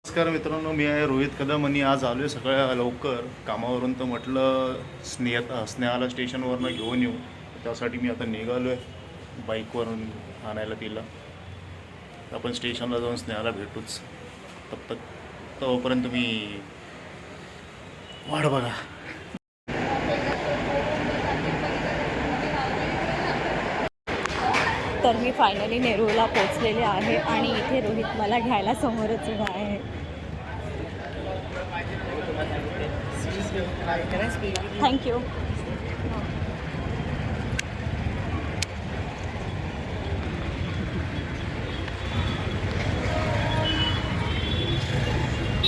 नमस्कार मित्रांनो, मी आहे रोहित कदम आणि आज आलो आहे सकाळी लवकर कामावरून. तर म्हटलं स्नेहाला स्टेशनवरनं घेऊन येऊ. त्यासाठी मी आता निघालो आहे बाईकवरून आणायला तिला. आपण स्टेशनला जाऊन स्नेहाला भेटूच. तोपर्यंत मी वाट बघा. तर मी फायनली नेरूळला पोचलेले आहे आणि इथे रोहित मला घ्यायला समोरच उभा आहे. थँक्यू.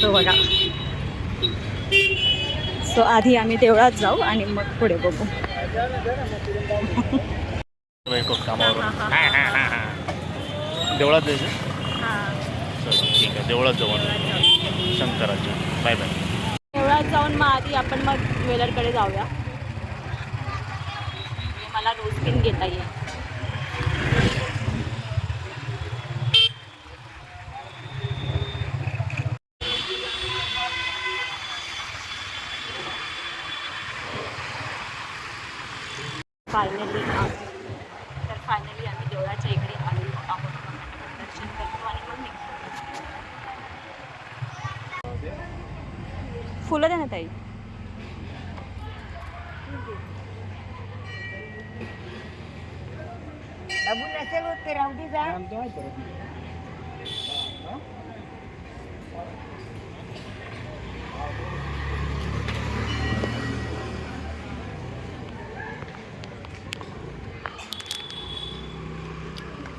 तो बघा. सो आधी आम्ही देवळात जाऊ आणि मग पुढे बघू. कामावरून देवळात जायचं. चल ठीक आहे, देवळात जाऊ. शंकराच्या बाय बाय. देवळात जाऊन मग आधी आपण मग ज्वेलरकडे जाऊया. मला रोज पिन घेता येईल. फायनली आम्ही देवळाच्या इकडे आलेलो आहोत. दर्शन करतो आणि मग निघतो. फुलं द्या ना ताई. अबू नसेल होत ते राहू दे जा.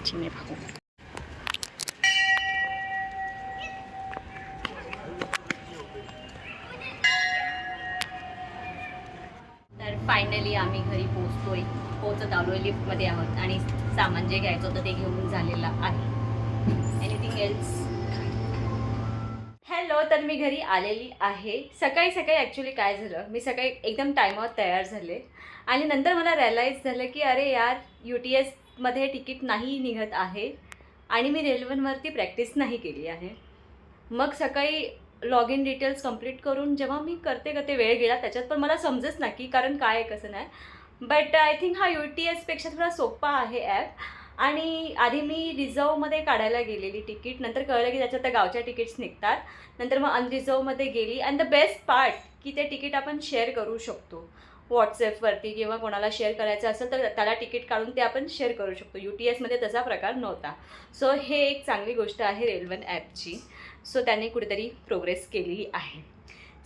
चिने भाऊ. तर फायनली आम्ही घरी पोहोचत आलो आहे. लिफ्टमध्ये आहोत आणि सामान जे घ्यायचं होतं ते घेऊन झालेलं आहे. Anything else? हॅलो. तर मी घरी आलेली आहे. सकाळी ॲक्च्युली काय झालं, मी सकाळी एकदम टायमावर तयार झाले आणि नंतर मला रिअलाईज झालं की अरे यार, UTSमध्ये तिकीट नाही निघत आहे आणि मी रेल्वेवरती प्रॅक्टिस नाही केली आहे. मग सकाळी लॉग इन डिटेल्स कंप्लीट करून जेव्हा मी करते वेळ गेला. त्याच्यात पण मला समजच ना की कारण काय कसं नाही. बट आय थिंक हा UTSपेक्षा थोडा सोपा आहे ॲप. आणि आधी मी रिझर्वमध्ये काढायला गेलेली तिकीट. नंतर कळलं की त्याच्यात त्या गावच्या तिकीट्स निघतात. नंतर मग अनरिझर्वमध्ये गेली. अँड द बेस्ट पार्ट की ते तिकीट आपण शेअर करू शकतो व्हॉट्सॲपवरती, किंवा कोणाला शेअर करायचं असेल तर त्याला तिकीट काढून ते आपण शेअर करू शकतो. UTSमध्ये तसा प्रकार नव्हता. सो हे एक चांगली गोष्ट आहे रेल्वन ॲपची. सो त्याने कुठेतरी प्रोग्रेस केलेली आहे.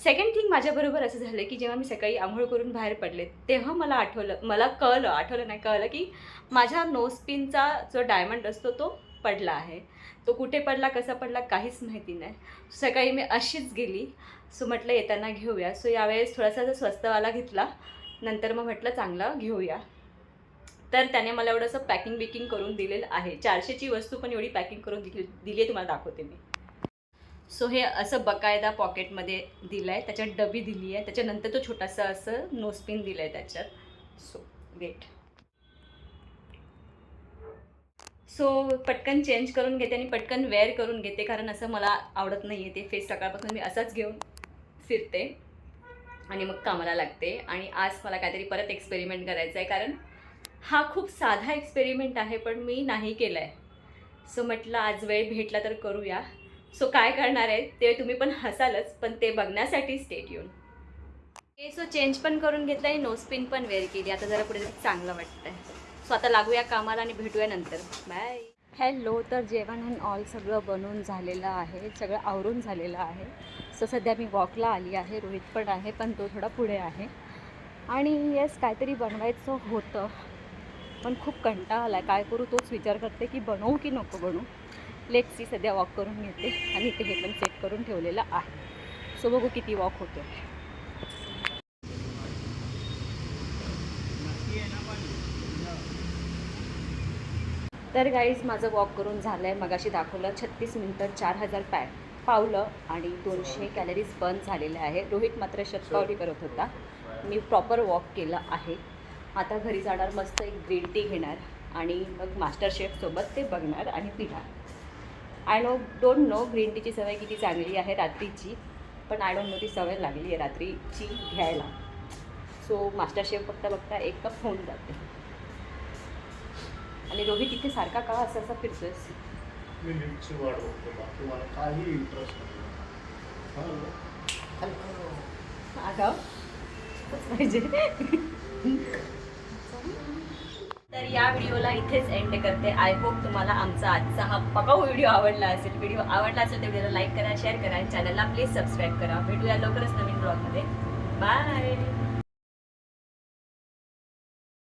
सेकंड थिंग, माझ्याबरोबर असं झालं की जेव्हा मी सकाळी आंघोळ करून बाहेर पडले तेव्हा मला कळलं की माझ्या नोजपिनचा जो डायमंड असतो तो पडला आहे. तो कुठे पडला, कसा पडला, काहीच माहिती नाही. सकाळी मी अशीच गेली. सो म्हटलं येताना घेऊया. सो यावेळेस थोडासा स्वस्तवाला घेतला. नंतर मग म्हटलं चांगला घेऊया. तर त्याने मला एवढंसं पॅकिंग करून दिलेलं आहे. 400ची वस्तू पण एवढी पॅकिंग करून दिली आहे. तुम्हाला दाखवते मी. सो हे असं बकायदा पॉकेटमध्ये दिलं आहे. त्याच्यात डबी दिली आहे. त्याच्यानंतर तो छोटासा असं नोजपिन दिलं आहे त्याच्यात. So wait. सो पटकन चेंज करून घेते आणि पटकन वेअर करून घेते, कारण असं मला आवडत नाही आहे ते फेस. सकाळपासून मी असाच घेऊन फिरते आणि मग कामाला लागते. आणि आज मला काहीतरी परत एक्सपेरिमेंट करायचं आहे, कारण हा खूप साधा एक्सपेरिमेंट आहे पण मी नाही केला आहे. सो म्हटलं आज वेळ भेटला तर करूया. सो काय करणार आहे ते तुम्ही पण हसालच, पण ते बघण्यासाठी स्टे ट्यून. सो चेंज पण करून घेतलं आणि नोजपिन पण वेअर केली. आता जरा पुढे चांगलं वाटतं आहे. सो आता लागूया कामाला आणि भेटूया नंतर. बाय. हॅलो. तर जेवण अँड ऑल सगळं बनवून झालेलं आहे, सगळं आवरून झालेलं आहे. सो सध्या मी वॉकला आली आहे. रोहित पण आहे, पण तो थोडा पुढे आहे. आणि येस, काहीतरी बनवायचं होतं पण खूप कंटाळा आला आहे. काय करू तोच विचार करते की बनवू की नको बनवू. लेट्स सध्या वॉक करून घेते आणि ते हे पण सेट करून ठेवलेलं आहे. सो बघू किती वॉक होतो. तर गाईज माझं वॉक करून झालं आहे. मगाशी दाखवलं 36 मिनटं 4000 पावलं आणि 200 कॅलरीज बर्न झालेले आहे. रोहित मात्र शतपावली करत होता. मी प्रॉपर वॉक केलं आहे. आता घरी जाणार, मस्त एक ग्रीन टी घेणार आणि मग मास्टर शेफसोबत ते बघणार आणि पिणार. आय डोंट नो ग्रीन टीची सवय किती चांगली आहे रात्रीची, पण आय डोंट नो ती सवय लागली आहे रात्रीची घ्यायला. सो मास्टर शेफ बघता बघता 1 कप होऊन जाते. आणि रोहित इथे सारखा का असा फिरतोयस? मी लिफ्टची वाट बघतो, बाकी मला काही इंटरेस्ट नाही. आगाव पाहिजे. तर या व्हिडिओला इथेच एंड करते. आय होप तुम्हाला आमचा आजचा हा पकाऊ व्हिडिओ आवडला असेल. व्हिडिओ आवडला असेल तर व्हिडिओला लाईक करा, शेअर करा आणि चॅनलला प्लीज सबस्क्राईब करा. भेटूया लवकरच नवीन ब्लॉगमध्ये. बाय.